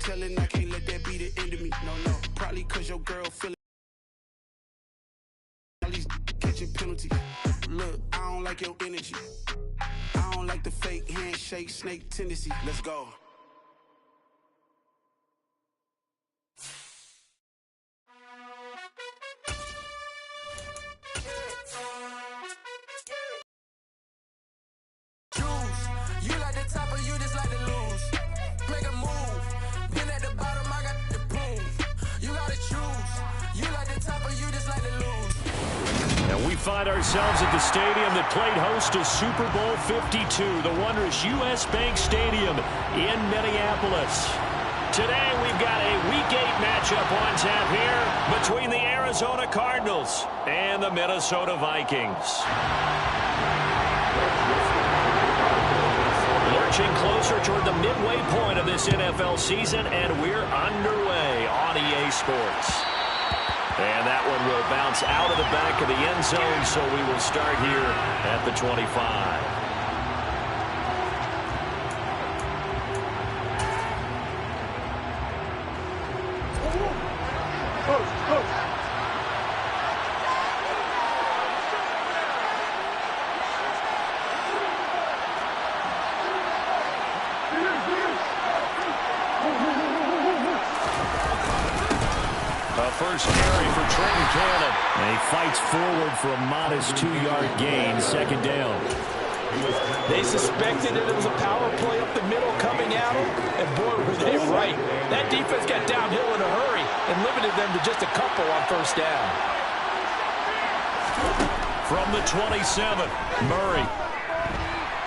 telling I can't let that be the end of me. No, probably cause your girl feeling all these catching penalties. Look, I don't like your energy. I don't like the fake handshake snake tendency. Let's go. You like the top or you just like to lose? Make a move. Been at the bottom, I got the prove. You gotta choose. You like the top or you just like to lose? And we find ourselves at the stadium that played host to Super Bowl 52, the wondrous U.S. Bank Stadium in Minneapolis. Today we've got a Week 8 matchup on tap here between the Arizona Cardinals and the Minnesota Vikings. Marching closer toward the midway point of this NFL season, and we're underway on EA Sports. And that one will bounce out of the back of the end zone, so we will start here at the 25. First carry for Trenton Cannon. And he fights forward for a modest 2-yard gain, second down. They suspected that it was a power play up the middle coming at them, and boy, were they right. That defense got downhill in a hurry and limited them to just a couple on first down. From the 27, Murray.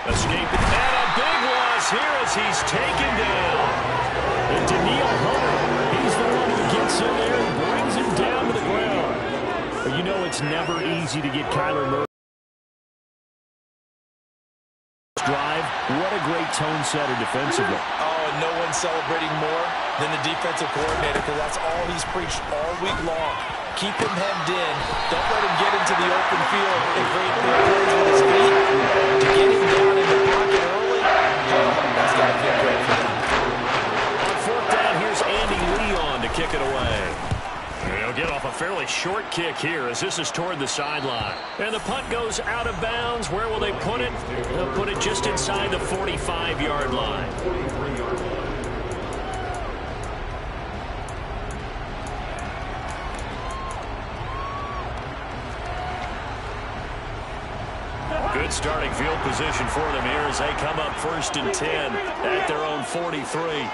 Escaping, and a big loss here as he's taken down. And Daniil Hunter, he's the one who gets in there and brings him down to the ground. But you know it's never easy to get Kyler Murray. Drive, what a great tone setter defensively. Oh, and no one's celebrating more than the defensive coordinator, because that's all he's preached all week long. Keep him hemmed in. Don't let him get into the open field and create big plays with his feet. To get him down in the pocket early, that's got to feel great for them. On fourth down, here's Andy Leon to kick it away. He'll get off a fairly short kick here as this is toward the sideline. And the punt goes out of bounds. Where will they put it? They'll put it just inside the 45-yard line. Good starting field position for them here as they come up 1st and 10 at their own 43.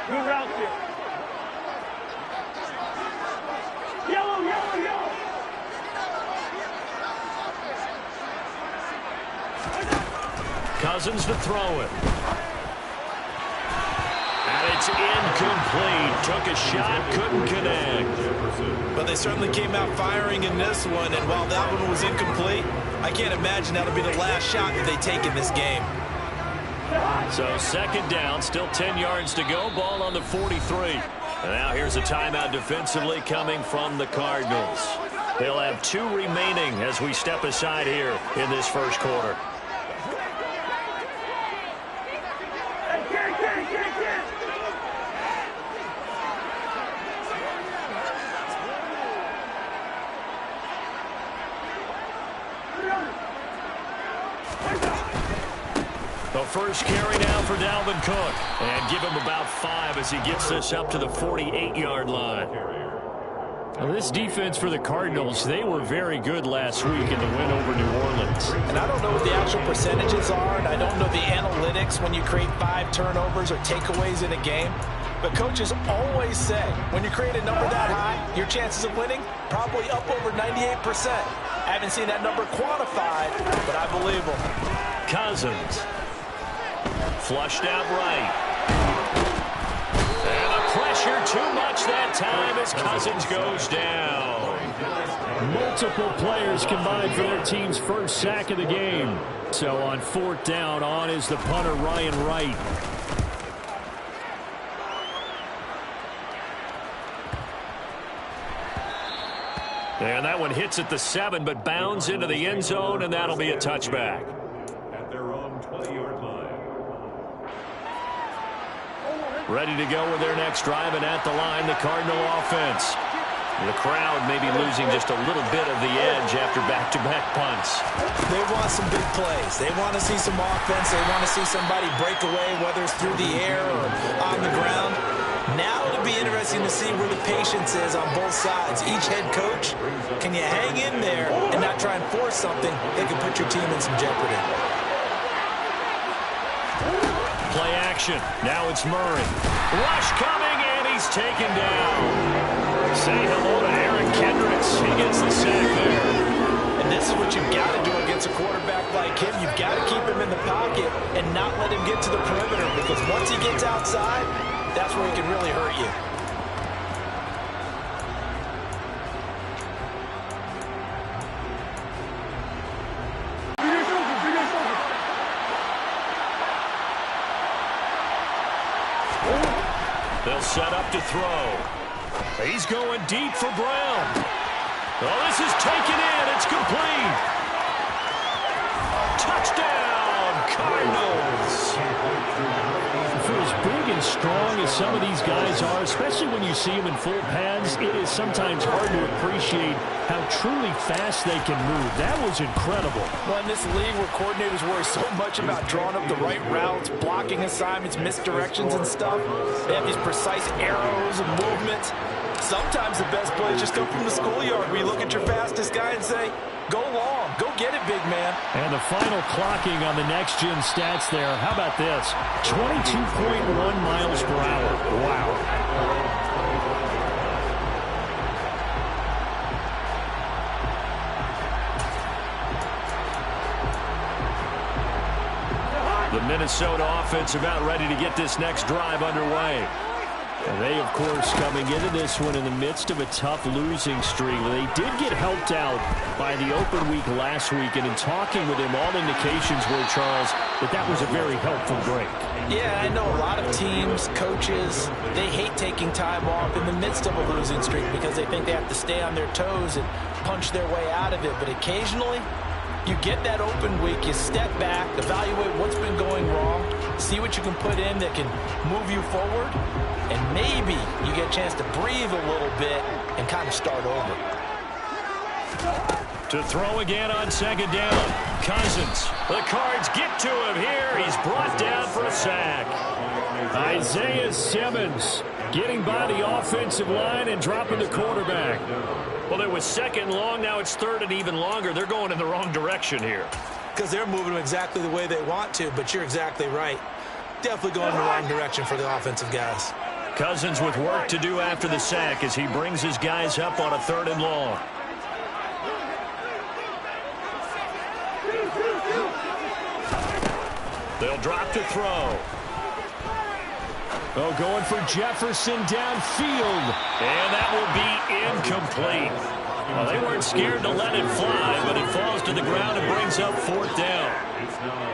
Good route here. Yellow, yellow, yellow. Cousins to throw it. And it's incomplete. Took a shot, couldn't connect. But they certainly came out firing in this one, and while that one was incomplete, I can't imagine that'll be the last shot that they take in this game. So second down, still 10 yards to go, ball on the 43. And now here's a timeout defensively coming from the Cardinals. They'll have 2 remaining as we step aside here in this first quarter. The first carry now for Dalvin Cook. And give him about 5 as he gets this up to the 48-yard line. Well, this defense for the Cardinals, they were very good last week in the win over New Orleans. And I don't know what the actual percentages are, and I don't know the analytics when you create 5 turnovers or takeaways in a game. But coaches always say, when you create a number that high, your chances of winning probably up over 98%. I haven't seen that number quantified, but I believe them. Cousins. Flushed out right. And the pressure too much that time as Cousins goes down. Multiple players combined for their team's first sack of the game. So on 4th down, on is the punter Ryan Wright. And that one hits at the 7, but bounds into the end zone, and that'll be a touchback. their own 20-yard line. Ready to go with their next drive, and at the line, the Cardinal offense. The crowd may be losing just a little bit of the edge after back-to-back punts. They want some big plays. They want to see some offense. They want to see somebody break away, whether it's through the air or on the ground. Now it'll be interesting to see where the patience is on both sides. Each head coach, can you hang in there and not try and force something that can put your team in some jeopardy? Play action. Now it's Murray. Rush coming, and he's taken down. Say hello to Eric Kendricks. He gets the sack there. And this is what you've got to do against a quarterback like him. You've got to keep him in the pocket and not let him get to the perimeter, because once he gets outside, that's where he can really hurt you. They'll set up to throw. He's going deep for Brown. Oh, this is taken in. It's complete. Touchdown, Cardinals. For as big and strong as some of these guys are, especially when you see them in full pads, it is sometimes hard to appreciate how truly fast they can move. That was incredible. Well, in this league where coordinators worry so much about drawing up the right routes, blocking assignments, misdirections and stuff, they have these precise arrows and movements. Sometimes the best plays just come from the schoolyard, where you look at your fastest guy and say, go long, go get it, big man. And the final clocking on the next-gen stats there. How about this? 22.1 miles per hour. Wow. The Minnesota offense about ready to get this next drive underway. And they, of course, coming into this one in the midst of a tough losing streak. They did get helped out by the open week last week, and in talking with him, all indications were, Charles, that was a very helpful break. Yeah, I know a lot of teams, coaches, they hate taking time off in the midst of a losing streak because they think they have to stay on their toes and punch their way out of it. But occasionally, you get that open week, you step back, evaluate what's been going wrong, see what you can put in that can move you forward, and maybe you get a chance to breathe a little bit and kind of start over. To throw again on second down. Cousins. The Cards get to him here. He's brought down for a sack. Isaiah Simmons getting by the offensive line and dropping the quarterback. Well, it was second long. Now it's third and even longer. They're going in the wrong direction here. Because they're moving them exactly the way they want to, but you're exactly right. Definitely going in the wrong direction for the offensive guys. Cousins with work to do after the sack as he brings his guys up on a third and long. They'll drop to throw. Oh, going for Jefferson downfield. And that will be incomplete. Well, they weren't scared to let it fly, but it falls to the ground and brings up fourth down.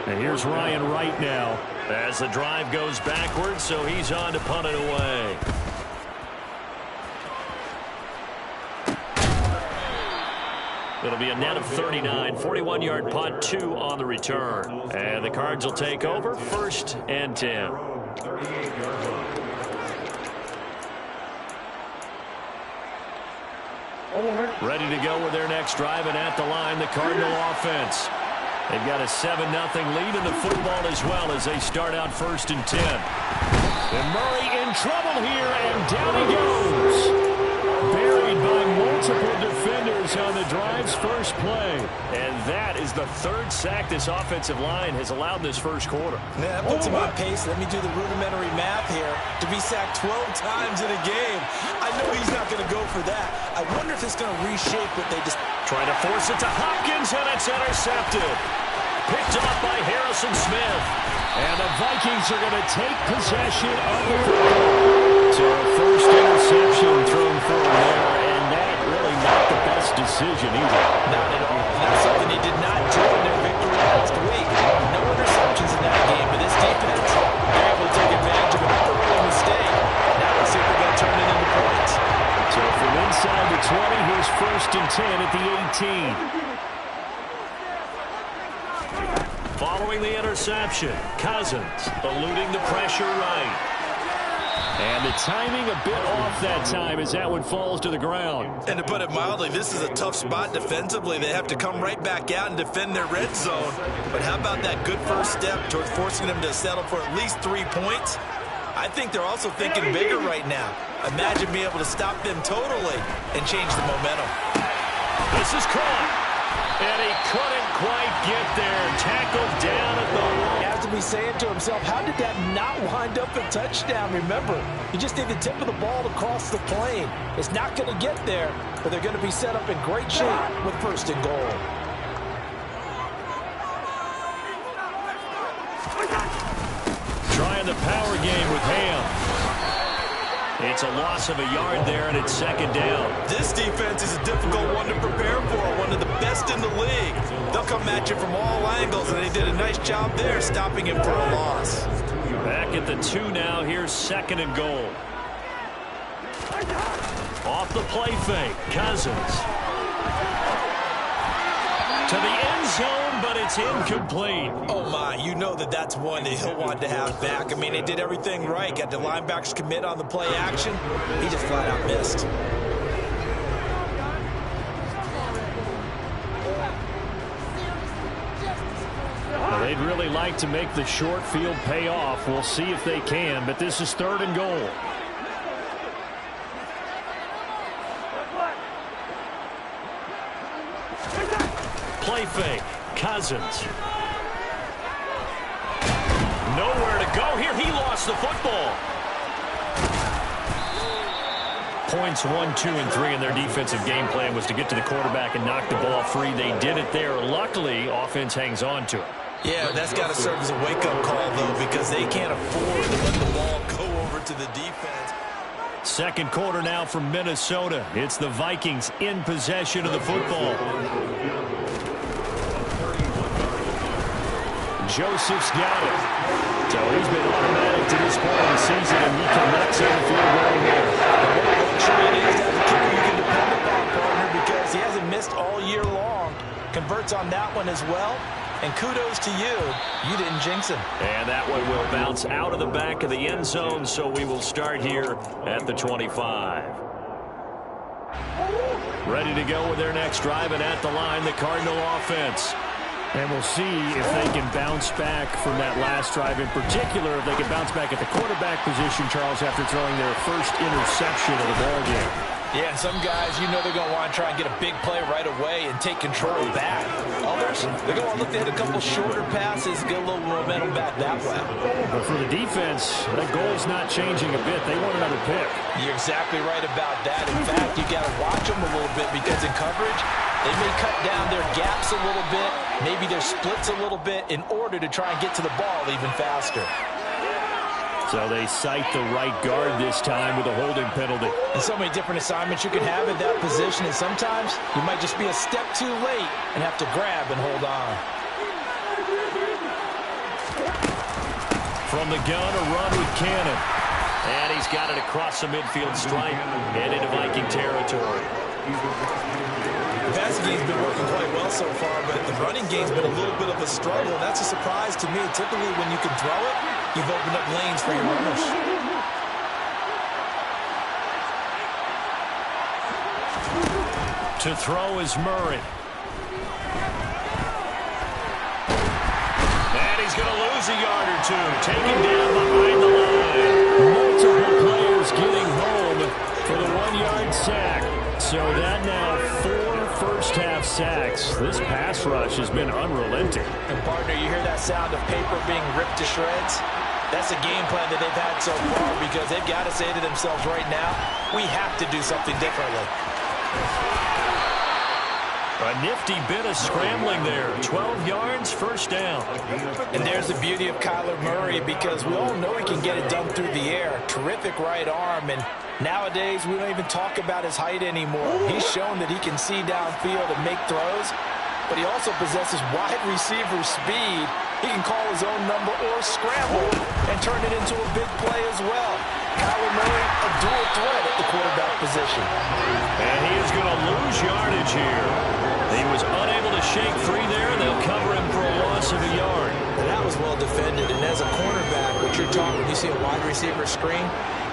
And here's Ryan Wright now. As the drive goes backwards, so he's on to punt it away. It'll be a net of 39, 41-yard punt, 2 on the return. And the Cards will take over, 1st and 10. Ready to go with their next drive, and at the line, the Cardinal offense. They've got a 7-0 lead in the football as well as they start out 1st and 10. And Murray in trouble here, and down he goes. Buried by multiple defenders on the drive's first play. And that is the 3rd sack this offensive line has allowed this first quarter. Yeah, that puts him on pace. Let me do the rudimentary math here. To be sacked 12 times in a game, I know he's not going to go for that. I wonder if it's going to reshape what they just... Trying to force it to Hopkins, and it's intercepted. Picked off by Harrison Smith. And the Vikings are going to take possession of the football. So first interception thrown forward there, and that really not the best decision either. Not at all. That's something he did not do in their victory last week. No interceptions in that game, but this defense, they're able to take advantage of an early mistake. Now let's see if they're going to turn it into points. So from inside the 20, here's 1st and 10 at the 18. Following throwing the interception. Cousins eluding the pressure right. And the timing a bit off that time as that one falls to the ground. And to put it mildly, this is a tough spot defensively. They have to come right back out and defend their red zone. But how about that good first step towards forcing them to settle for at least 3 points? I think they're also thinking bigger right now. Imagine being able to stop them totally and change the momentum. This is caught. And he couldn't quite get there. Tackled down at the line. He has to be saying to himself, how did that not wind up a touchdown? Remember, you just need the tip of the ball to cross the plane. It's not going to get there, but they're going to be set up in great shape with first and goal. Trying the power game with Ham. It's a loss of a yard there, and it's second down. This defense is a difficult one to prepare for, one of the best in the league. They'll come at you from all angles, and they did a nice job there stopping him for a loss. Back at the 2 now. Here's second and goal. Off the play fake. Cousins. To the end zone, but it's incomplete. Oh, my. You know that's one that he'll want to have back. I mean, they did everything right. Got the linebackers commit on the play action. He just flat out missed. Well, they'd really like to make the short field pay off. We'll see if they can, but this is third and goal. Play fake. Cousins. Nowhere to go here. He lost the football. Points 1, 2, and 3 in their defensive game plan was to get to the quarterback and knock the ball free. They did it there. Luckily, offense hangs on to it. Yeah, that's got to serve as a wake-up call, though, because they can't afford to let the ball go over to the defense. Second quarter now from Minnesota. It's the Vikings in possession of the football. Joseph's got it. So he's been automatic to this point of the season, and he connects on the field goal here. It is that kicker you can depend upon, partner, because he hasn't missed all year long. Converts on that one as well. And kudos to you. You didn't jinx him. And that one will bounce out of the back of the end zone, so we will start here at the 25. Ready to go with their next drive, and at the line, the Cardinal offense. And we'll see if they can bounce back from that last drive. In particular, if they can bounce back at the quarterback position, Charles, after throwing their first interception of the ballgame. Yeah, and some guys, you know they're going to want to try and get a big play right away and take control back. Others, they're going to want to look to hit a couple shorter passes, get a little momentum back that way. But for the defense, that goal's not changing a bit. They want another pick. You're exactly right about that. In fact, you got to watch them a little bit because in coverage, they may cut down their gaps a little bit, maybe their splits a little bit in order to try and get to the ball even faster. So they cite the right guard this time with a holding penalty. And so many different assignments you can have at that position, and sometimes you might just be a step too late and have to grab and hold on. From the gun, a run with Cannon. And he's got it across the midfield stripe and into Viking territory. The passing game's been working quite well so far, but the running game's been a little bit of a struggle. That's a surprise to me. Typically, when you can throw it, you've opened up lanes for your runners. To throw is Murray. And he's going to lose a yard or two. Taken down behind the line. Multiple players getting home for the 1-yard sack. So that now 4 first-half sacks. This pass rush has been unrelenting. And, partner, you hear that sound of paper being ripped to shreds? That's a game plan that they've had so far because they've got to say to themselves right now, we have to do something differently. A nifty bit of scrambling there. 12 yards, first down. And there's the beauty of Kyler Murray because we all know he can get it done through the air. Terrific right arm. And nowadays, we don't even talk about his height anymore. He's shown that he can see downfield and make throws, but he also possesses wide receiver speed. He can call his own number or scramble and turn it into a big play as well. Kyler Murray, a dual threat at the quarterback position. And he is going to lose yardage here. He was unable to shake free there. They'll cover him for a loss of a yard. well defended. And as a cornerback, what you're talking when you see a wide receiver screen,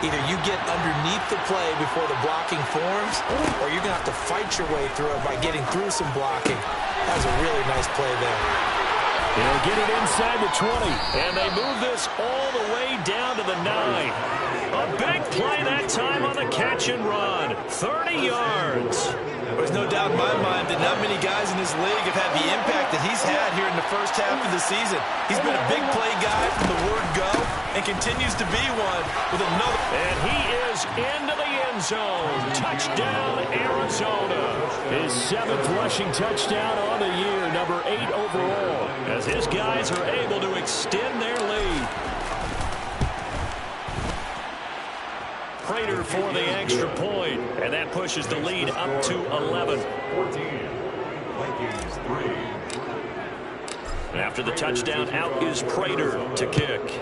either you get underneath the play before the blocking forms, or you're going to have to fight your way through it by getting through some blocking. That was a really nice play there. He'll get it inside the 20, and they move this all the way down to the 9. A big play that time on the catch and run. 30 yards. There's no doubt in my mind that not many guys in this league have had the impact that he's had here in the first half of the season. He's been a big play guy from the word go and continues to be one with another. And he is into the end zone. Touchdown, Arizona. His 7th rushing touchdown on the year, number 8 overall, as his guys are able to extend their lead. Prater for the extra point, and that pushes the lead up to 11. 14. Vikings 3. After the touchdown, out is Prater to kick.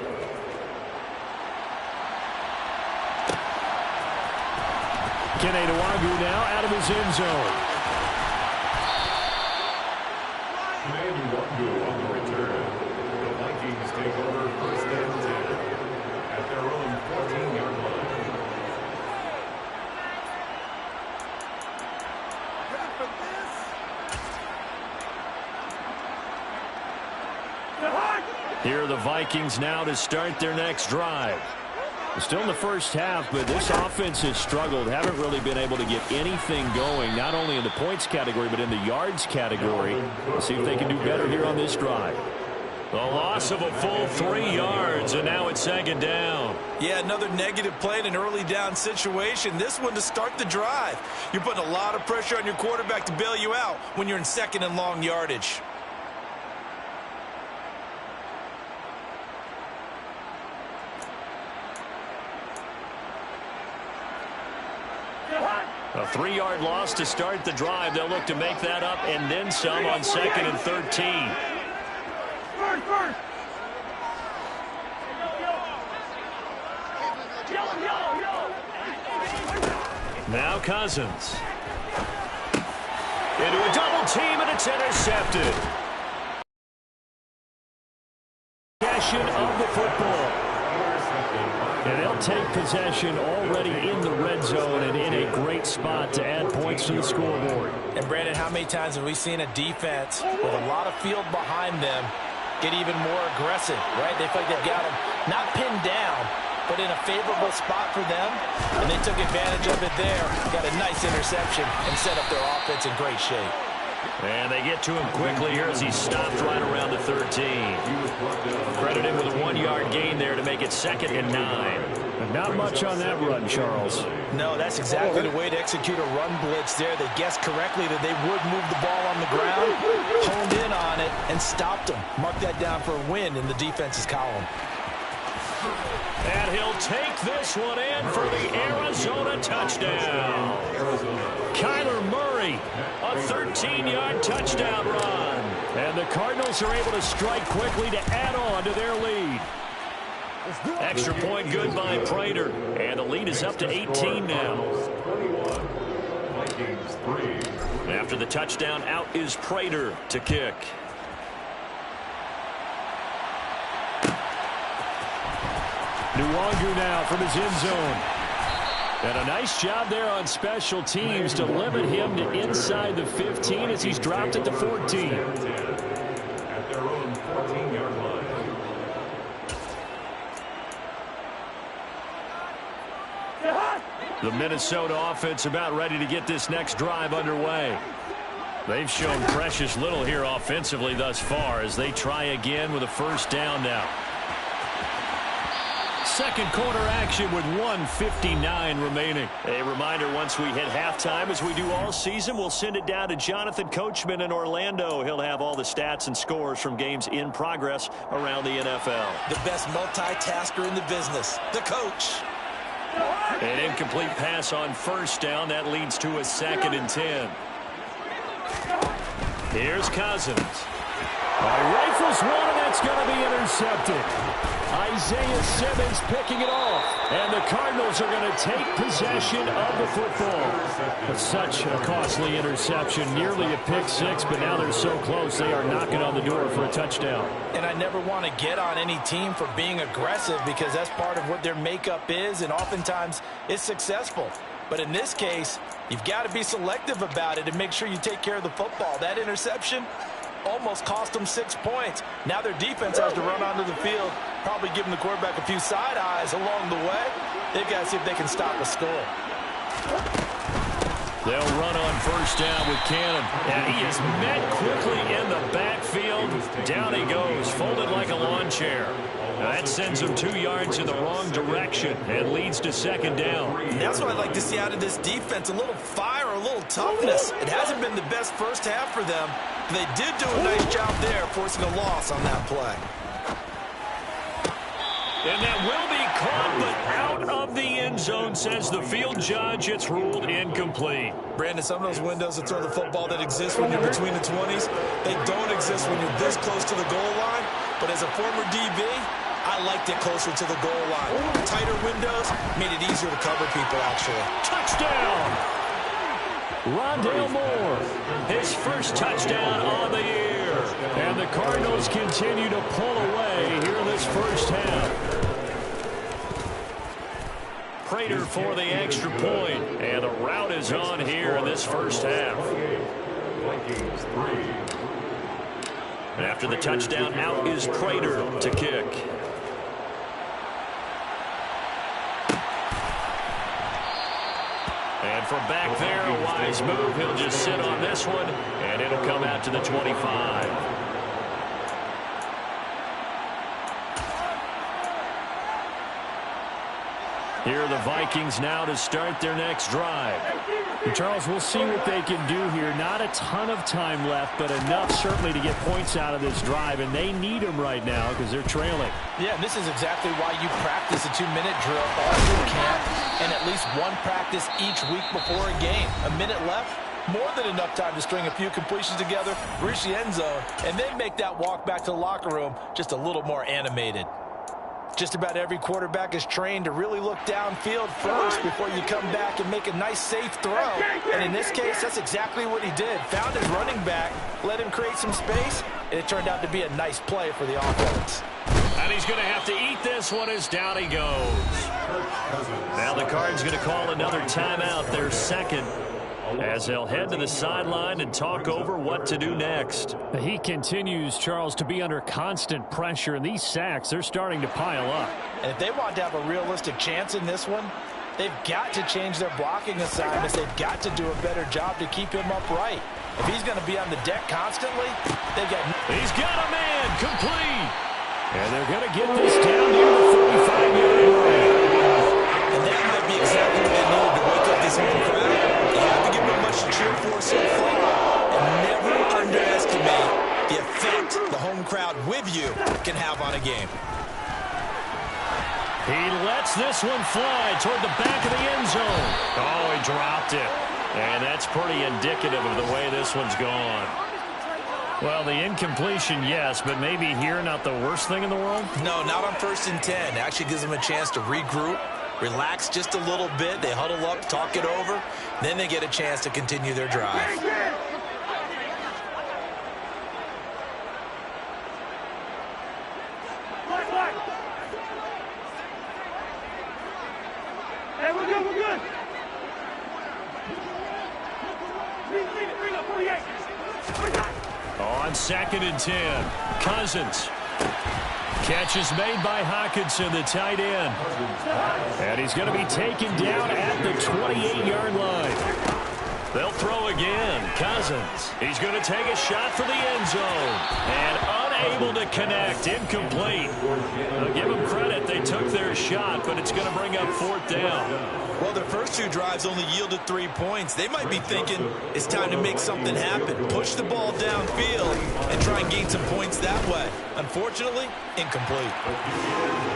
Keneduagu now out of his end zone. Keneduagu on the return. The Vikings take over first and 10 at their own 14-yard line. Here are the Vikings now to start their next drive. Still in the first half, but this offense has struggled. Haven't really been able to get anything going, not only in the points category, but in the yards category. Let's see if they can do better here on this drive. The loss of a full 3 yards, and now it's 2nd down. Yeah, another negative play in an early down situation. This one to start the drive. You're putting a lot of pressure on your quarterback to bail you out when you're in 2nd and long yardage. A 3-yard loss to start the drive. They'll look to make that up and then some on 2nd and 13. Now Cousins. Into a double team, and it's intercepted. Possession of the football. And they'll take possession already in the red zone and in a great spot to add points to the scoreboard. And, Brandon, how many times have we seen a defense with a lot of field behind them get even more aggressive, right? They feel like they've got them not pinned down, but in a favorable spot for them, and they took advantage of it there. Got a nice interception and set up their offense in great shape. And they get to him quickly here as he stopped right around the 13. Credit him with a 1-yard gain there to make it 2nd and 9. But not much on that run, Charles. No, that's exactly the way to execute a run blitz there. They guessed correctly that they would move the ball on the ground, honed in on it, and stopped them. Mark that down for a win in the defense's column. And he'll take this one in for the Arizona touchdown. Kyler Murray, a 13-yard touchdown run. And the Cardinals are able to strike quickly to add on to their lead. Extra point good by Prater. And the lead is up to 18 now. Vikings 3. After the touchdown, out is Prater to kick. Nwangu now from his end zone. And a nice job there on special teams to limit him to inside the 15 as he's dropped at the 14. At their own 14-yard line. The Minnesota offense about ready to get this next drive underway. They've shown precious little here offensively thus far as they try again with a first down now. Second quarter action with 1:59 remaining. A reminder, once we hit halftime, as we do all season, we'll send it down to Jonathan Coachman in Orlando. He'll have all the stats and scores from games in progress around the NFL. The best multitasker in the business, the coach. An incomplete pass on first down. That leads to a 2nd and 10. Here's Cousins. Rifles one, and that's going to be intercepted. I Isaiah Simmons picking it off. And the Cardinals are going to take possession of the football. But such a costly interception, nearly a pick six, but now they're so close they are knocking on the door for a touchdown. And I never want to get on any team for being aggressive because that's part of what their makeup is, and oftentimes it's successful. But in this case, you've got to be selective about it and make sure you take care of the football. That interception almost cost them 6 points. Now their defense has to run onto the field, probably giving the quarterback a few side eyes along the way. They've got to see if they can stop a score. They'll run on first down with Cannon. And he is met quickly in the backfield. Down he goes, folded like a lawn chair. That sends him 2 yards in the wrong direction and leads to second down. And that's what I'd like to see out of this defense, a little fire, a little toughness. It hasn't been the best first half for them. They did do a nice job there, forcing a loss on that play. And that will be caught, but out of the end zone, says the field judge. It's ruled incomplete. Brandon, some of those windows to throw the football that exist when you're between the 20s, they don't exist when you're this close to the goal line. But as a former DB, I liked it closer to the goal line. Tighter windows made it easier to cover people, actually. Touchdown! Rondale Moore, his first touchdown on the year. And the Cardinals continue to pull away here in this first half. Prater for the extra point. And the route is on here in this first half. And after the touchdown, out is Prater to kick. And from back there, a wise move. He'll just sit on this one, and it'll come out to the 25. Here are the Vikings now to start their next drive. And Charles, we'll see what they can do here. Not a ton of time left, but enough certainly to get points out of this drive, and they need them right now because they're trailing. Yeah, and this is exactly why you practice a 2-minute drill all through camp and at least one practice each week before a game. A minute left, more than enough time to string a few completions together, reach the end zone, and then make that walk back to the locker room just a little more animated. Just about every quarterback is trained to really look downfield first before you come back and make a nice, safe throw. And in this case, that's exactly what he did. Found his running back, let him create some space, and it turned out to be a nice play for the offense. And he's going to have to eat this one as down he goes. Now the Cards going to call another timeout, their second, as they'll head to the sideline and talk over what to do next. He continues, Charles, to be under constant pressure, and these sacks, they're starting to pile up. And if they want to have a realistic chance in this one, they've got to change their blocking assignments. They've got to do a better job to keep him upright. If he's going to be on the deck constantly, they've got... He's got a man, complete. And they're going to get this down near the 45-yard line. And that might be exactly what they needed to wake up this home crowd. You have to give them much to cheer for so far. And never underestimate the effect the home crowd with you can have on a game. He lets this one fly toward the back of the end zone. Oh, he dropped it. And that's pretty indicative of the way this one's gone. Well, the incompletion, yes, but maybe here not the worst thing in the world? No, not on 1st and 10. It actually gives them a chance to regroup, relax just a little bit. They huddle up, talk it over. Then they get a chance to continue their drive. Hey, we're good, we're good. Bring up 48. On 2nd and 10, Cousins. Catch is made by Hockenson, the tight end. And he's going to be taken down at the 28-yard line. They'll throw again. Cousins. He's going to take a shot for the end zone. And unable to connect. Incomplete. I'll give them credit. They took their shot, but it's going to bring up 4th down. Well, their first 2 drives only yielded 3 points. They might be thinking it's time to make something happen. Push the ball downfield and try and gain some points that way. Unfortunately, incomplete.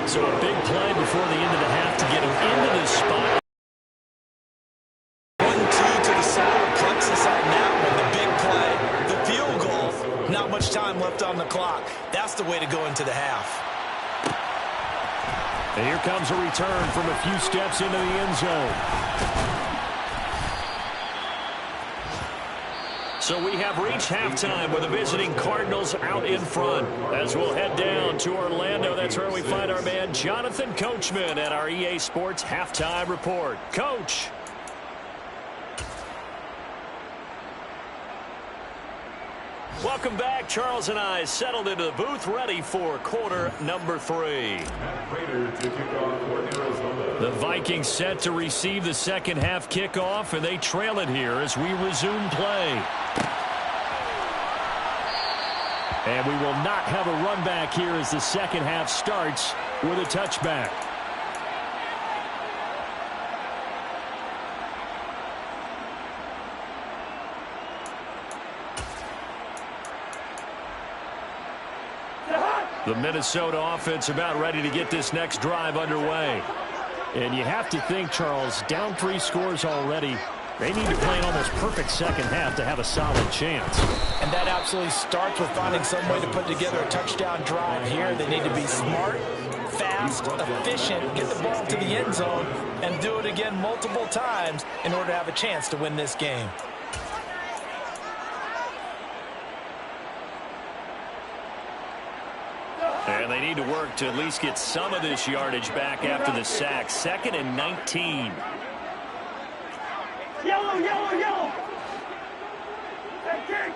So a big play before the end of the half to get him into this spot. 1-2 to the solar plexus on that one. The big play, the field goal. Not much time left on the clock. That's the way to go into the half. And here comes a return from a few steps into the end zone. So we have reached halftime with the visiting Cardinals out in front. As we'll head down to Orlando, that's where we find our man Jonathan Coachman at our EA Sports Halftime Report. Coach. Welcome back. Charles and I settled into the booth, ready for quarter number 3. The Vikings set to receive the second half kickoff, and they trail it here as we resume play. And we will not have a run back here as the second half starts with a touchback. The Minnesota offense about ready to get this next drive underway. And you have to think, Charles, down 3 scores already. They need to play an almost perfect second half to have a solid chance. And that absolutely starts with finding some way to put together a touchdown drive here. They need to be smart, fast, efficient, get the ball to the end zone, and do it again multiple times in order to have a chance to win this game. And they need to work to at least get some of this yardage back after the sack. 2nd and 19. Yellow, yellow, yellow. Get.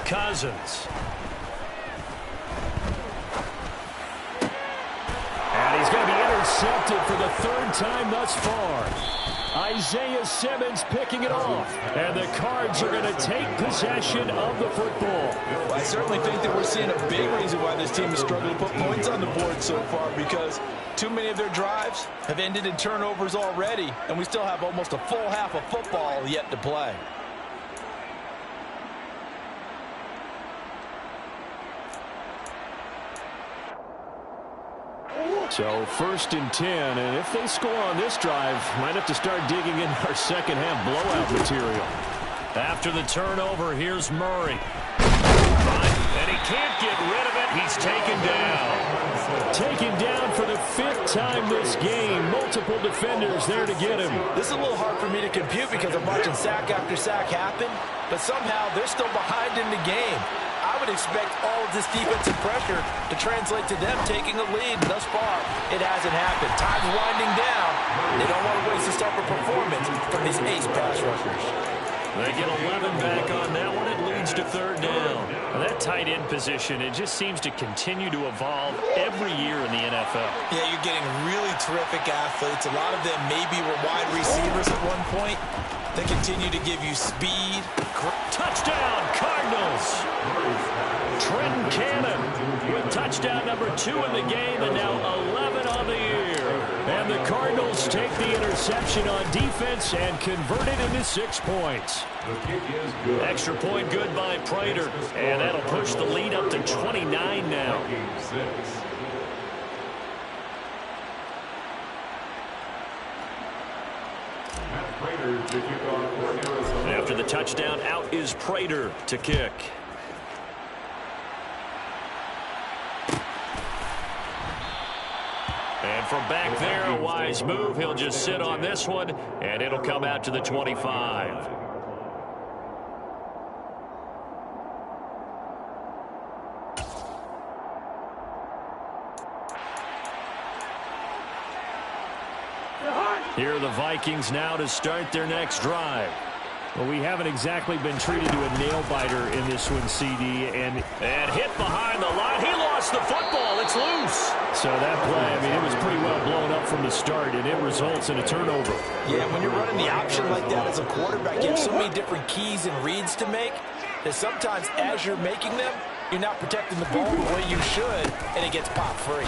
Cousins. And he's going to be intercepted for the 3rd time thus far. Isaiah Simmons picking it off. And the Cards are going to take possession of the football. Well, I certainly think that we're seeing a big reason why this team has struggled to put points on the board so far, because too many of their drives have ended in turnovers already, and we still have almost a full half of football yet to play. So 1st and 10, and if they score on this drive, might have to start digging in our second half blowout material. After the turnover, here's Murray. And he can't get rid of it. He's taken down. Taken down for the 5th time this game. Multiple defenders there to get him. This is a little hard for me to compute because I'm watching sack after sack happen, but somehow they're still behind in the game. I would expect all of this defensive pressure to translate to them taking a lead. Thus far, it hasn't happened. Time's winding down. They don't want to waste this type of performance from these ace pass rushers. They get 11 back on that one. It leads to 3rd down. Now that tight end position, it just seems to continue to evolve every year in the NFL. Yeah, you're getting really terrific athletes. A lot of them maybe were wide receivers at one point. They continue to give you speed. Touchdown, Cardinals. Trenton Cannon with touchdown number 2 in the game, and now 11 on the year. And the Cardinals take the interception on defense and convert it into 6 points. Extra point good by Prater, and that'll push the lead up to 29 now. After the touchdown, out is Prater to kick. And from back there, a wise move. He'll just sit on this one, and it'll come out to the 25. Here are the Vikings now to start their next drive. Well, we haven't exactly been treated to a nail-biter in this one, CD. And hit behind the line. He lost the football. It's loose. So that play, I mean, it was pretty well blown up from the start, and it results in a turnover. Yeah, when you're running the option like that as a quarterback, you have so many different keys and reads to make that sometimes as you're making them, you're not protecting the ball the way you should, and it gets popped free.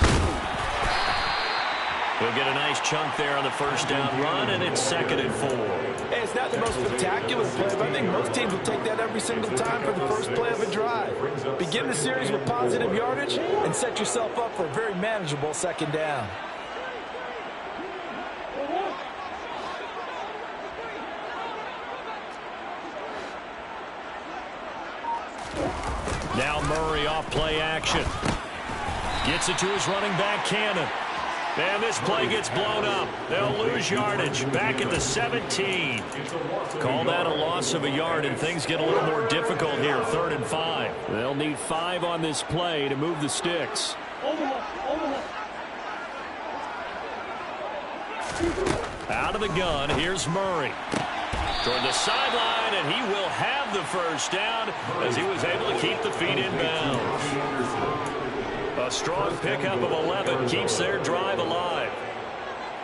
He'll get a nice chunk there on the 1st down run, and it's 2nd and 4. Hey, it's not the most spectacular play, but I think most teams will take that every single time for the first play of a drive. Begin the series with positive yardage and set yourself up for a very manageable 2nd down. Now Murray off play action. Gets it to his running back, Cannon. And this play gets blown up. They'll lose yardage. Back at the 17. Call that a loss of a yard, and things get a little more difficult here. 3rd and 5. They'll need 5 on this play to move the sticks. Out of the gun, here's Murray. Toward the sideline, and he will have the first down as he was able to keep the feet in bounds. A strong pickup of 11 keeps their drive alive.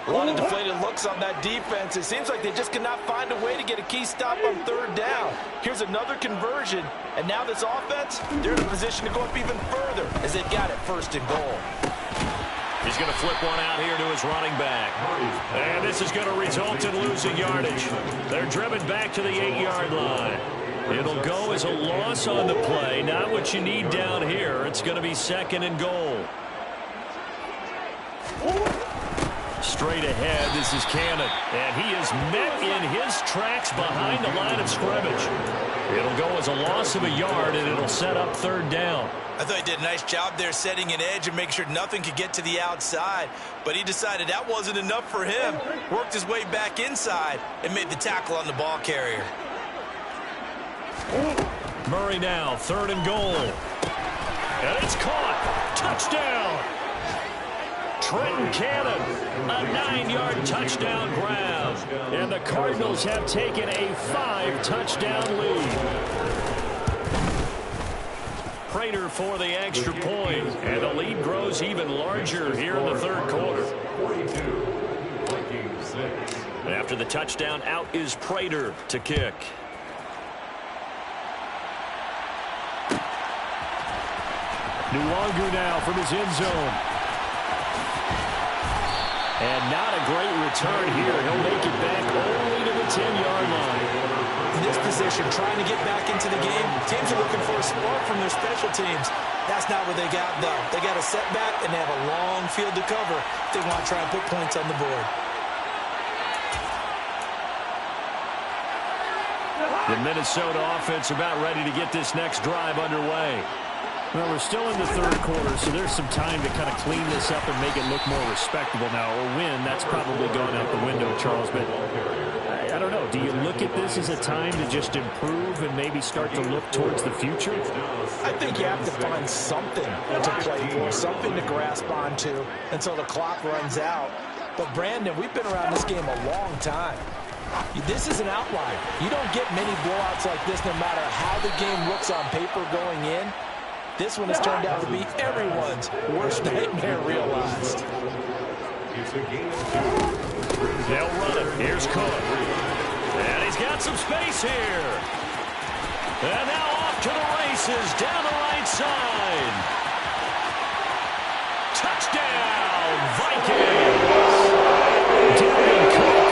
A lot of deflated looks on that defense. It seems like they just cannot find a way to get a key stop on 3rd down. Here's another conversion, and now this offense, they're in a position to go up even further as they've got it 1st and goal. He's going to flip one out here to his running back. And this is going to result in losing yardage. They're driven back to the 8-yard line. It'll go as a loss on the play. Not what you need down here. It's going to be 2nd and goal. Straight ahead, this is Cannon. And he is met in his tracks behind the line of scrimmage. It'll go as a loss of a yard, and it'll set up 3rd down. I thought he did a nice job there setting an edge and making sure nothing could get to the outside. But he decided that wasn't enough for him. Worked his way back inside and made the tackle on the ball carrier. Murray now, 3rd and goal. And it's caught. Touchdown. Trenton Cannon, a 9-yard touchdown grab. And the Cardinals have taken a 5-touchdown lead. Prater for the extra point, and the lead grows even larger here in the 3rd quarter. After the touchdown, out is Prater to kick. Nuwangu now from his end zone. And not a great return here. He'll make it back only to the 10-yard line. In this position, trying to get back into the game, teams are looking for a spark from their special teams. That's not what they got, though. They got a setback, and they have a long field to cover if they want to try and put points on the board. The Minnesota offense about ready to get this next drive underway. Well, we're still in the 3rd quarter, so there's some time to kind of clean this up and make it look more respectable now. Or win, that's probably gone out the window, Charles. But I don't know. Do you look at this as a time to just improve and maybe start to look towards the future? I think you have to find something to play for, something to grasp onto until the clock runs out. But, Brandon, we've been around this game a long time. This is an outlier. You don't get many blowouts like this no matter how the game looks on paper going in. This one has turned out to be everyone's worst nightmare realized. They'll run it. Here's Cook. And he's got some space here. And now off to the races down the right side. Touchdown, Vikings. Dalvin Cook,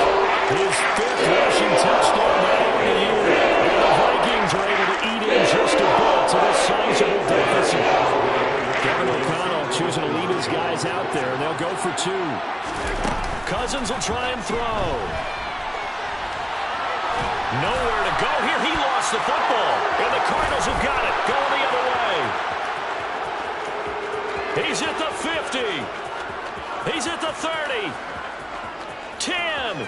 his 5th rushing touchdown now in the year. And the Vikings are able to eat in just a bit to this sizable deficit. Kevin O'Connell choosing to leave his guys out there, and they'll go for 2. Cousins will try and throw. Nowhere to go here. He lost the football, and the Cardinals have got it. Going the other way. He's at the 50. He's at the 30. 10.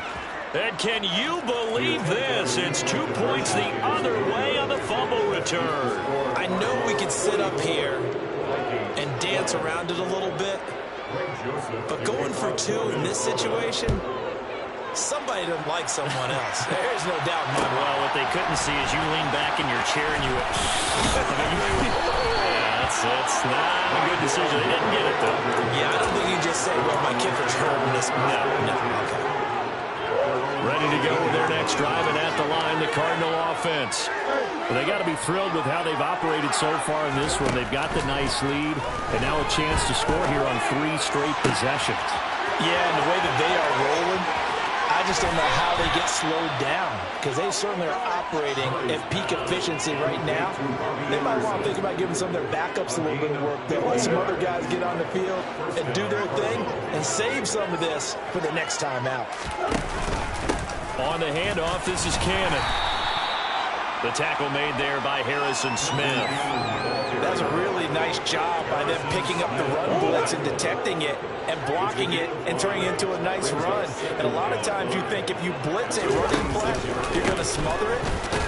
And can you believe this? It's 2 points the other way on the fumble return. I know we could sit up here and dance around it a little bit, but going for 2 in this situation, somebody doesn't like someone else. There's no doubt in my mind. Well, what they couldn't see is you lean back in your chair and you went, yeah, that's not a good decision. They didn't get it, though. Yeah, I don't think you just say, well, my kicker's hurting this. No, okay. Ready to go with their next drive, and at the line, the Cardinal offense. Well, they got to be thrilled with how they've operated so far in this one. They've got the nice lead, and now a chance to score here on 3 straight possessions. Yeah, and the way that they are rolling, I just don't know how they get slowed down, because they certainly are operating at peak efficiency right now. They might want to think about giving some of their backups a little bit of work. They'll let some other guys get on the field and do their thing and save some of this for the next time out. On the handoff, this is Cannon. The tackle made there by Harrison Smith. That's a really nice job by them picking up the run blitz and detecting it and blocking it and turning it into a nice run. And a lot of times you think if you blitz a running play, you're going to smother it.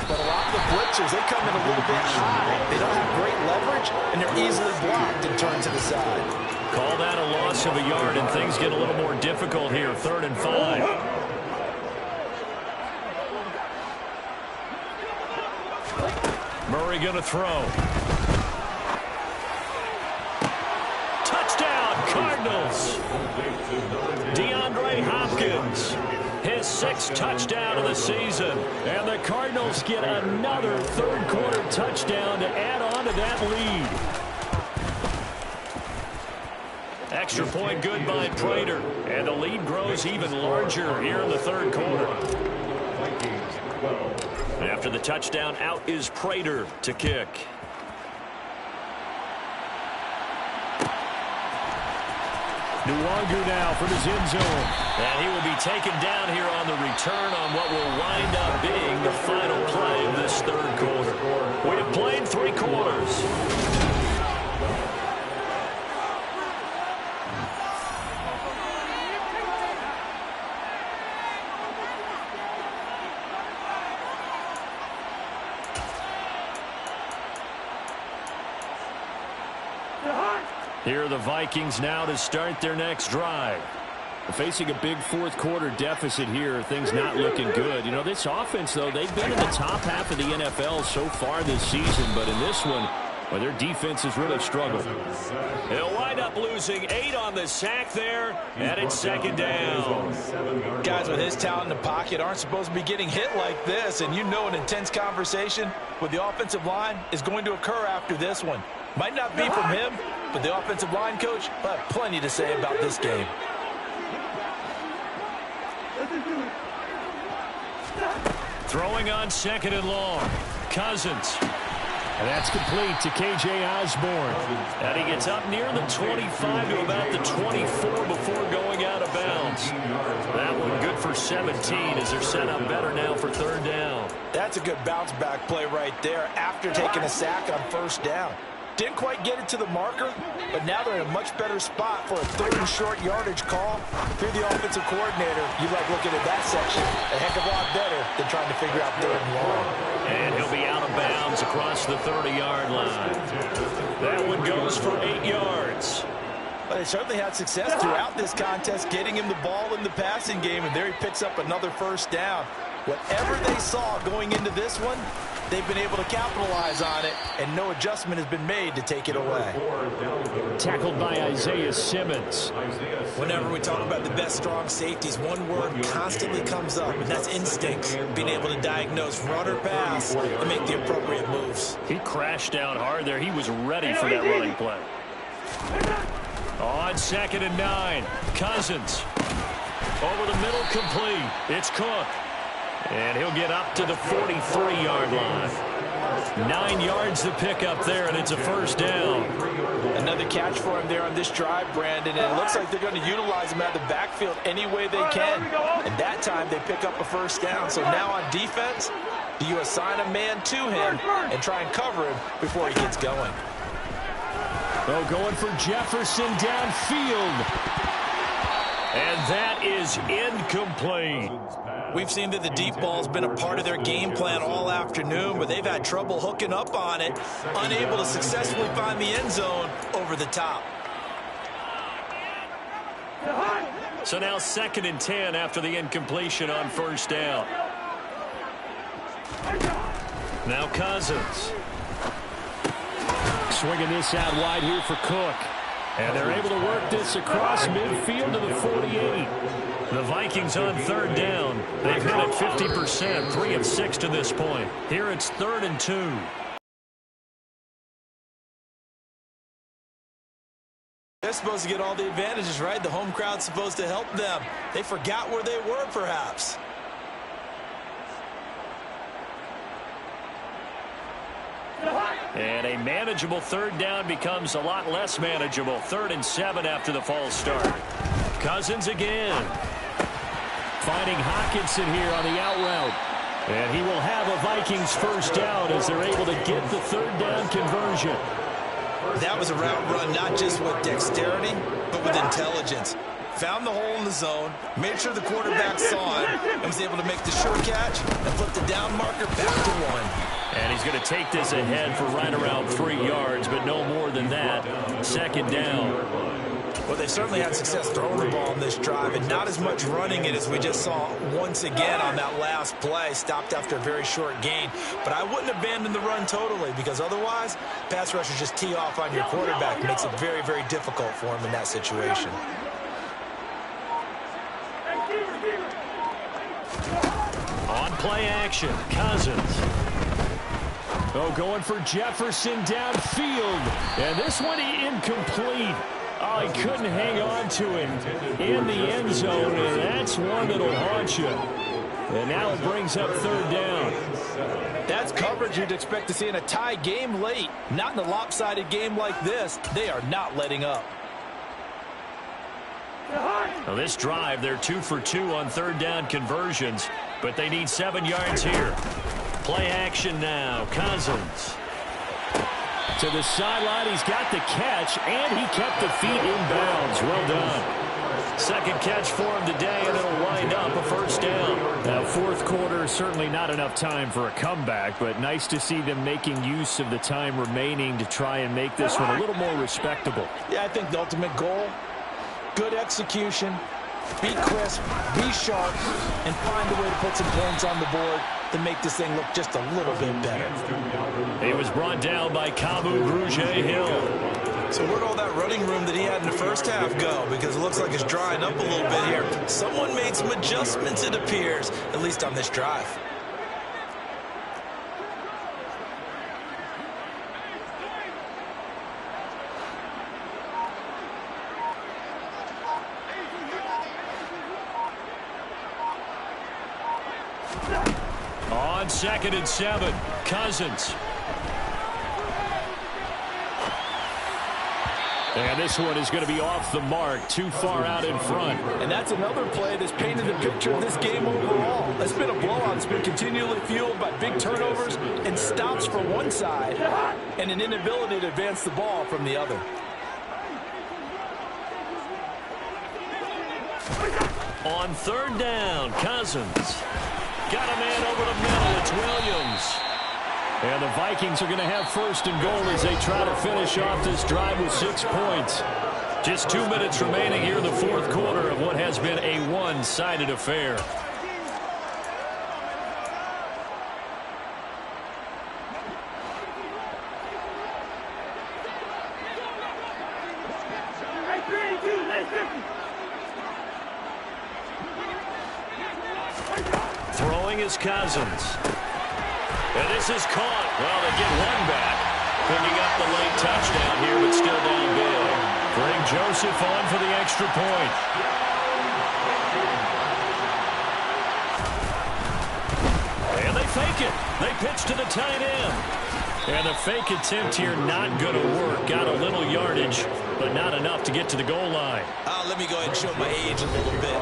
But a lot of the blitzers, they come in a little bit high. They don't have great leverage, and they're easily blocked and turned to the side. Call that a loss of a yard, and things get a little more difficult here. 3rd and 5. Murray going to throw. Touchdown, Cardinals. DeAndre Hopkins, his 6th touchdown of the season. And the Cardinals get another 3rd quarter touchdown to add on to that lead. Extra point good by Prater. And the lead grows even larger here in the 3rd quarter. After the touchdown, out is Prater to kick. Nwangu now from his end zone. And he will be taken down here on the return on what will wind up being the final play of this 3rd quarter. We have played 3 quarters. Here are the Vikings now to start their next drive. Facing a big 4th quarter deficit here, things not looking good. You know, this offense, though, they've been in the top half of the NFL so far this season, but in this one, well, their defense has really struggled. They'll wind up losing 8 on the sack there, and it's 2nd down. Guys with his talent in the pocket aren't supposed to be getting hit like this, and you know an intense conversation with the offensive line is going to occur after this one. Might not be from him, but the offensive line coach will have plenty to say about this game. Throwing on 2nd and long. Cousins. And that's complete to K.J. Osborne. And he gets up near the 25 to about the 24 before going out of bounds. That one good for 17 as they're set up better now for 3rd down. That's a good bounce-back play right there after taking a sack on 1st down. Didn't quite get it to the marker, but now they're in a much better spot for a 3rd and short yardage call. If you're the offensive coordinator, you like looking at that section a heck of a lot better than trying to figure out 3rd and long. And he'll be out of bounds across the 30-yard line. That one goes for 8 yards. But they certainly had success throughout this contest getting him the ball in the passing game, and there he picks up another 1st down. Whatever they saw going into this one, they've been able to capitalize on it, and no adjustment has been made to take it away. Tackled by Isaiah Simmons. Whenever we talk about the best strong safeties, one word constantly comes up, and that's instinct. Being able to diagnose run or pass and make the appropriate moves. He crashed down hard there. He was ready for that running play. On 2nd and 9, Cousins. Over the middle, complete. It's Cook. And he'll get up to the 43-yard line. 9 yards to pick up there, and it's a 1st down. Another catch for him there on this drive, Brandon, and it looks like they're going to utilize him out of the backfield any way they can. And that time they pick up a 1st down. So now on defense, do you assign a man to him and try and cover him before he gets going? Oh, going for Jefferson downfield. And that is incomplete. We've seen that the deep ball's been a part of their game plan all afternoon, but they've had trouble hooking up on it, unable to successfully find the end zone over the top. So now 2nd and 10 after the incompletion on 1st down. Now Cousins. Swinging this out wide here for Cook. And they're able to work this across midfield to the 48. The Vikings on 3rd down. They've hit it 50%, 3 of 6 to this point. Here it's 3rd and 2. They're supposed to get all the advantages, right? The home crowd's supposed to help them. They forgot where they were, perhaps. And a manageable 3rd down becomes a lot less manageable. 3rd and 7 after the false start. Cousins again. Finding Hawkinson here on the out route. And he will have a Vikings first down as they're able to get the third down conversion. That was a route run not just with dexterity, but with intelligence. Found the hole in the zone, made sure the quarterback saw it, and was able to make the sure catch and flip the down marker back to 1. And he's going to take this ahead for right around 3 yards, but no more than that. Second down. Well, they certainly had success throwing the ball on this drive, and not as much running it as we just saw once again on that last play. Stopped after a very short gain. But I wouldn't abandon the run totally, because otherwise, pass rushers just tee off on your quarterback. It makes it very, very difficult for him in that situation. On play action, Cousins. Oh, going for Jefferson downfield. And this one incomplete. Oh, he couldn't hang on to him in the end zone, and that's one that'll haunt you. And now it brings up third down. That's coverage you'd expect to see in a tie game late. Not in a lopsided game like this. They are not letting up. Now this drive, they're 2 for 2 on third down conversions, but they need 7 yards here. Play action now. Cousins. To the sideline, he's got the catch, and he kept the feet in bounds. Well done. Second catch for him today, and it'll wind up a first down. Now, fourth quarter, certainly not enough time for a comeback, but nice to see them making use of the time remaining to try and make this one a little more respectable. Yeah, I think the ultimate goal, good execution, be crisp, be sharp, and find a way to put some points on the board to make this thing look just a little bit better. He was brought down by Kamu Grugier-Hill. So where'd all that running room that he had in the first half go? Because it looks like it's drying up a little bit here. Someone made some adjustments, it appears, at least on this drive. On 2nd and 7, Cousins. And this one is going to be off the mark, too far out in front. And that's another play that's painted the picture of this game overall. It's been a blowout. It's been continually fueled by big turnovers and stops from one side and an inability to advance the ball from the other. On third down, Cousins. Got a man over the middle. It's Williams. And the Vikings are going to have first and goal as they try to finish off this drive with 6 points. Just 2 minutes remaining here in the fourth quarter of what has been a one-sided affair. Throwing is Cousins. And this is caught. Well, they get one back. Picking up the late touchdown here, but still down big. Bring Joseph on for the extra point. And they fake it. They pitch to the tight end. And the fake attempt here not going to work. Got a little yardage, but not enough to get to the goal line. Let me go ahead and show my age a little bit.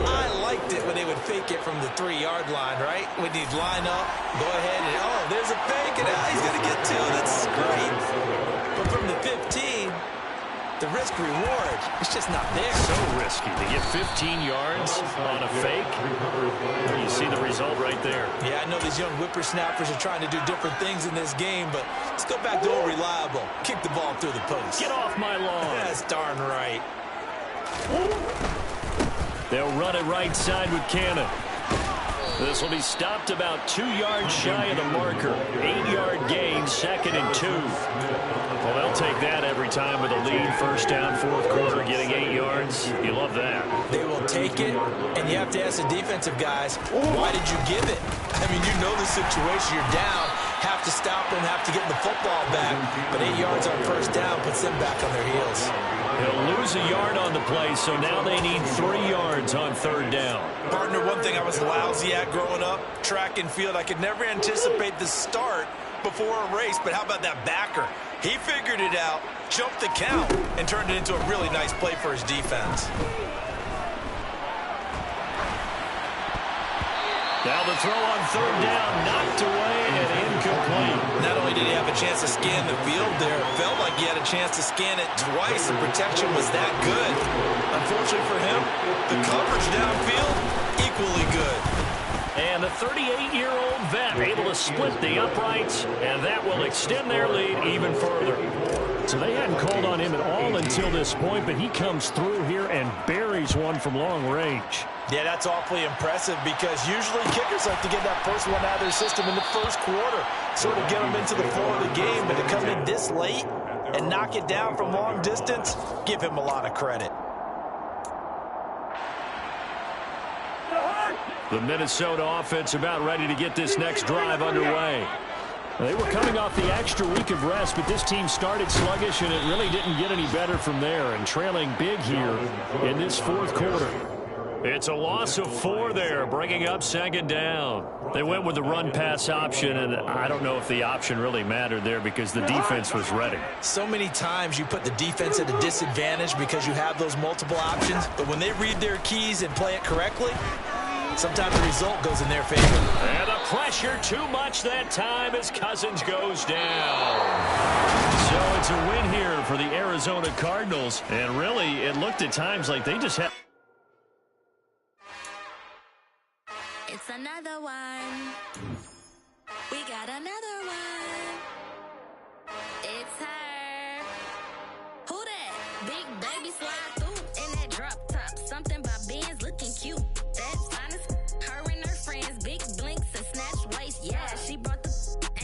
I liked it when they would fake it from the 3-yard line, right? When you'd line up, go ahead and, oh, there's a fake, and he's going to get 2. That's great. But from the 15, the risk-reward, it's just not there. So risky to get 15 yards on a fake. You see the result right there. Yeah, I know these young whippersnappers are trying to do different things in this game, but let's go back to old reliable. Kick the ball through the post. Get off my lawn. That's darn right. They'll run it right side with Cannon. This will be stopped about 2 yards shy of the marker. 8-yard gain, 2nd and 2. Well, they'll take that every time with a lead. First down, fourth quarter, getting 8 yards. You love that. They will take it, and you have to ask the defensive guys, why did you give it? I mean, you know the situation. You're down. Have to stop them, have to get the football back. But 8 yards on first down puts them back on their heels. They'll lose a yard on the play, so now they need 3 yards on third down. Partner, one thing I was lousy at growing up, track and field, I could never anticipate the start before a race, but how about that backer? He figured it out, jumped the count, and turned it into a really nice play for his defense. Now the throw on third down, knocked away and incomplete. Not only did he have a chance to scan the field there, it felt like he had a chance to scan it twice. The protection was that good. Unfortunately for him, the coverage downfield, equally good. And the 38-year-old vet able to split the uprights, and that will extend their lead even further. So they hadn't called on him at all until this point, but he comes through here and buries one from long range. Yeah, that's awfully impressive because usually kickers like to get that first one out of their system in the first quarter, sort of get them into the flow of the game, but to come in this late and knock it down from long distance, give him a lot of credit. The Minnesota offense about ready to get this next drive underway. They were coming off the extra week of rest, but this team started sluggish, and it really didn't get any better from there, and trailing big here in this fourth quarter. It's a loss of 4 there, bringing up second down. They went with the run-pass option, and I don't know if the option really mattered there because the defense was ready. So many times you put the defense at a disadvantage because you have those multiple options, but when they read their keys and play it correctly, sometimes the result goes in their favor. And the pressure too much that time as Cousins goes down. So it's a win here for the Arizona Cardinals, and really it looked at times like they just had... It's another one. We got another one. It's her. Who that? Big baby slide through in that drop top. Something by Benz looking cute. That's finest. Her and her friends. Big blinks and snatch waist. Yeah, she brought the...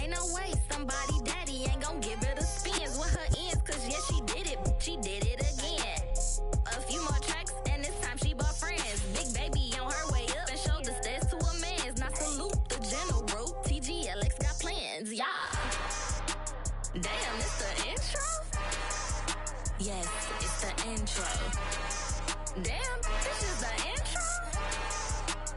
Ain't no way. Somebody daddy ain't gonna give her the spins with her ends. Cause yeah, she did it. She did it again. A few more tracks and this time she bought friends. Big baby on her way up and showed the stairs to a man's. Now salute the general. TGLX got plans. Yeah. Damn, it's the intro? Yes, it's the intro. Damn, this is the intro?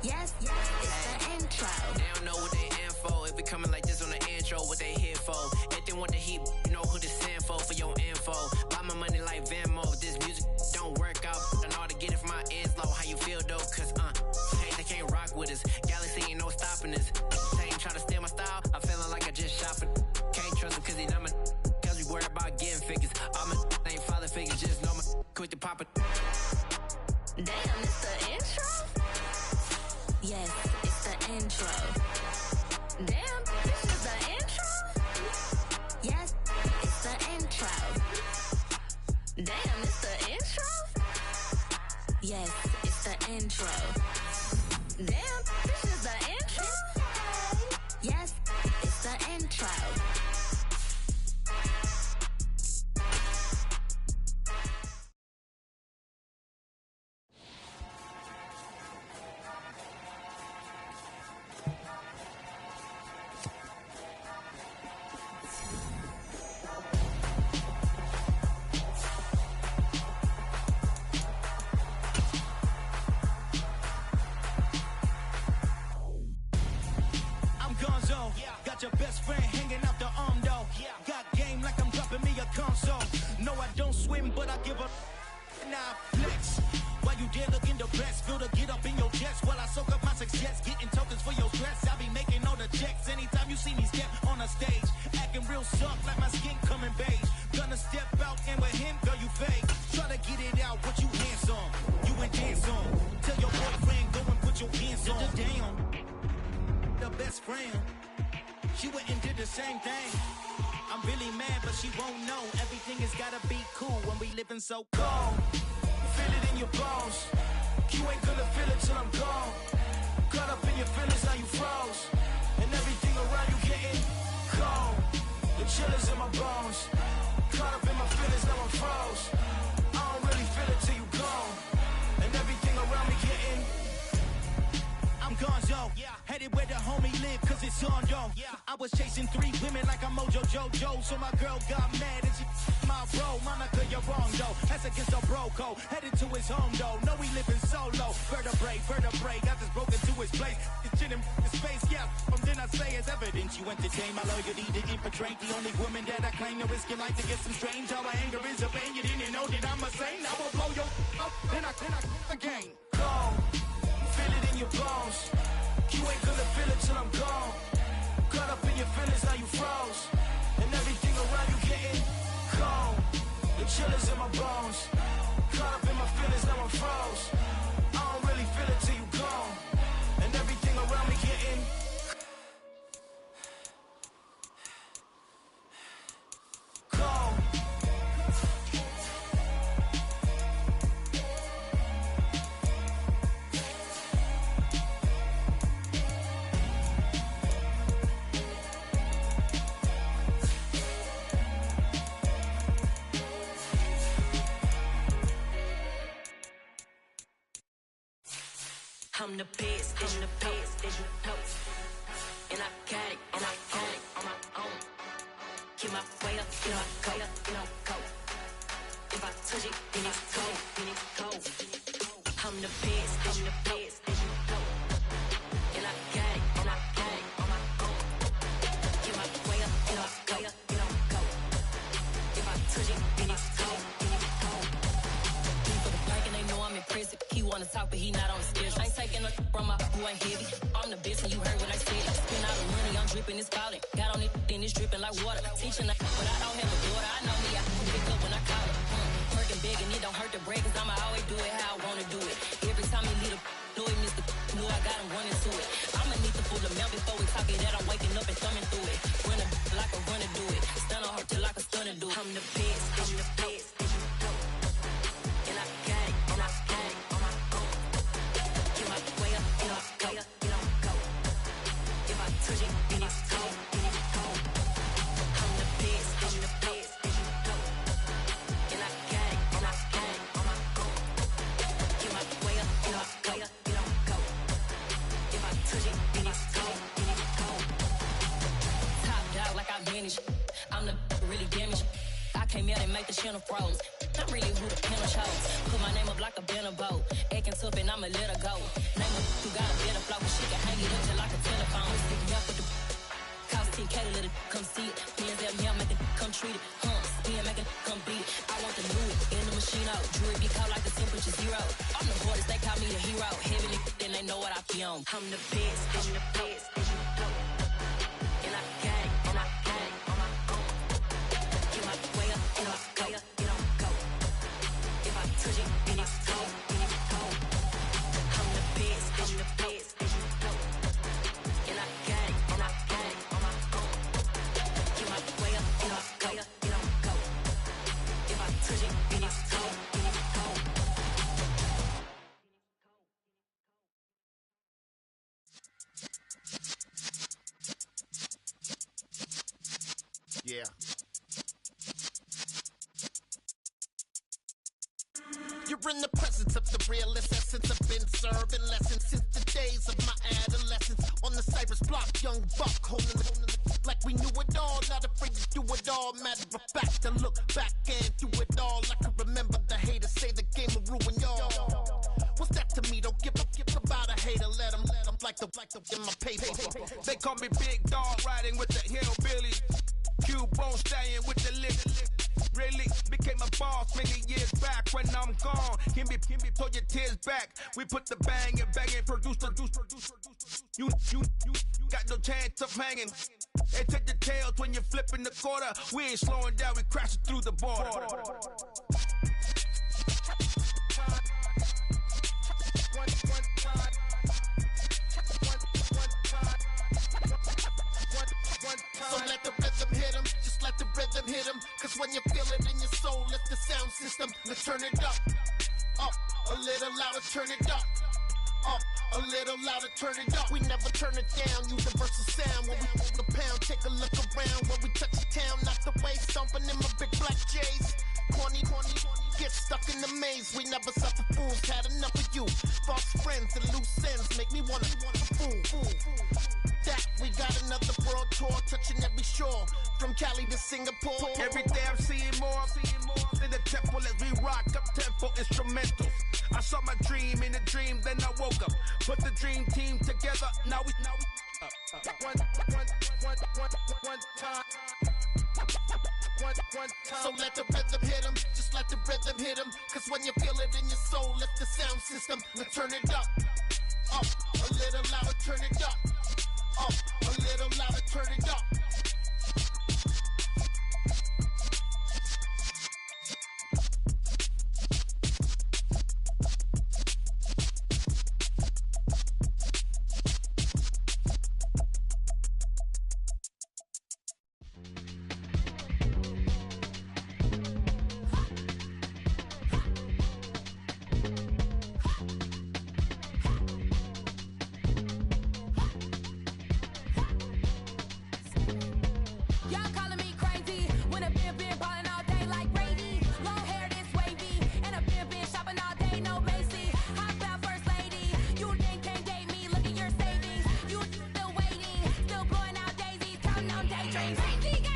Yes, it's the intro. They don't know what they in for. If we coming like this on the intro, what they here for? If they want the heat, you know who to send for your info. Buy my money like Venmo. This music don't work out. I know how to get it from my ends low. How you feel though? Cause hey, they can't rock with us. Galaxy ain't no stopping us. They ain't try to steal my style. I'm feeling like I just shopping. Can't trust him cause he not my. Cause we worried about getting figures. All my ain't father figures. Just know my quick to pop it. Damn, it's the intro? Yes, it's the intro. Damn, this is the intro? Yes, it's the intro. Damn, it's the intro? Yes, it's the intro. Damn, this is the intro? Yes, it's the intro. Got your best friend hanging out the arm though. Got game like I'm dropping me a console. No, I don't swim, but I give up. Nah, flex. While you there looking the best, feel the get up in your chest while I soak up my success. Getting tokens for your stress. I be making all the checks anytime you see me step on a stage. Acting real soft like my skin coming beige. Gonna step out and with him, girl, you fake. Try to get it out, what you hands on. You and dance on. Tell your boyfriend, go and put your hands on. Damn. The best friend. She went and did the same thing. I'm really mad, but she won't know. Everything has gotta be cool when we living so cold. Feel it in your bones. You ain't gonna feel it till I'm gone. Caught up in your feelings, now you froze. And everything around you getting cold. The chill is in my bones. Caught up in my feelings, now I'm froze. I don't really feel it till you gone. And everything around me getting I'm gonzo. Headed where the homie live, cause it's on, yo. I was chasing 3 women like I'm Mojo Jojo. So my girl got mad and she my bro. Monica, you're wrong, though. That's against the bro code. Headed to his home, though. No, we living solo. Vertebrae. I just broke into his place. It's in his face, yeah. Then I say it's evidence you entertain my loyalty to infiltrate. The only woman that I claim to risk your life to get some strange. How my anger is a pain. You didn't know that I'm a saint. I will blow your up. Then I again. Go. Feel it in your bones. You ain't gonna feel it till I'm gone. Caught up in your feelings, now you froze. And everything around you getting cold. The chillers in my bones. Caught up in my feelings, now I'm froze. I don't really feel it till you gone. And everything around me getting cold. I'm the best, I'm the best, as you know. And I got it, and I got it on my own. Keep my way up, you know I go, you know go. If I touch it, then it's cold, then it's cold. I'm the best, as you know. And I got it, and I got it on my own. Keep my way up, you know I go, you know go. If I touch it, then it's cold, then it's cold. He for the blank and they know I'm in prison. He wanna talk, but he not on the schedule. I ain't taking a from my who ain't heavy. I'm the best and you heard what I said. Spend all the money, I'm dripping, it's falling. Got on it, then it's dripping like water. Teaching but I don't have a daughter. I know me, I can pick up when I call it. Working big and it don't hurt to break, cause I'ma always do it how I wanna do it. Every time he lead a know he missed the knew I got him running to it. I'ma need to pull the mail before we talk it that I'm waking up and thumbing through it. Run like a runner do it. Stun on her till like a stunner do it. I'm the best, I'm the best. And I got it, and I got it on my own. Get my way up, you know I go, you know go. If I touch it, then it's cold, then it's cold. I'm the best, I'm the best. And I got it, and I got it on my own. Get my way up, you know I go, you know go. If I touch it, then it's cold, then it's cold. Top dog like I manage. I'm the really damaged. I came out and make the channel froze. I'm really who the panel chose. Put my name up like a banner boat. Acting tough and I'ma let her go. Name her who got a better flow, but she can hang it up just like a telephone. Stick me up with the cost 10K to let it come see it. Hands up, yeah, make it come treat it. Spin, make it come beat it. I want the new in the machine out. Jewelry get caught like the temperature zero. I'm the hardest, they call me the hero. Heaven it, then they know what I be on. I'm the best, I'm the best, as you know. And I got it, and I got it on my own. Get my way up, you know I go, you know go. If I touch it, then it's cold, then it's cold. I'm the best, I'm the best, as you know. And I got it, and I got it on my own. Get my way up, you know I go, you know go. If I touch it, then it's cold, then it's cold. yeah. You're in the presence of the realest essence. I've been serving lessons since the days of my adolescence. On the Cypress block, young buck holding it like we knew it all. Not afraid to do it all. Matter of fact, to look back and do it all. I can remember the haters say the game will ruin y'all. What's that to me? Don't give about a hater. Let them like the in my paper. They call me Big Dog, riding with the hillbillies. Q-Bone stallion with the lick. Really became a boss many years back. When I'm gone, give me pull your tears back. We put the bang and produce. You got no chance of hanging. They take the tails when you're flipping the quarter. We ain't slowing down, we crashing through the border. So let the rhythm hit him, just let the rhythm hit him. Cause when you feel it in your soul, lift the sound system. Let's turn it up, a little louder, turn it up, a little louder, turn it up. We never turn it down, universal sound. When we move the pound, take a look around. When we touch the town, not the way, stomping in my big black J's. Corny, get stuck in the maze. We never suffer fools, had enough of you. False friends and loose ends make me wanna fool. That we got another world tour, touching every shore, from Cali to Singapore. Every day I'm seeing more in the temple as we rock up tempo instrumentals. I saw my dream in a dream, then I woke up. Put the dream team together, now we one time. So let the rhythm hit him, just let the rhythm hit him. Cause when you feel it in your soul, lift the sound system, let's turn it up, a A little louder, turn it up. A little louder, turn it up. Y'all calling me crazy when a been ballin' all day like Brady. Long hair this wavy, and a been shopping all day, no Macy. Hop out first lady, you think can't date me? Look at your savings, you still waiting, still blowing out daisies, counting on daydreams. Crazy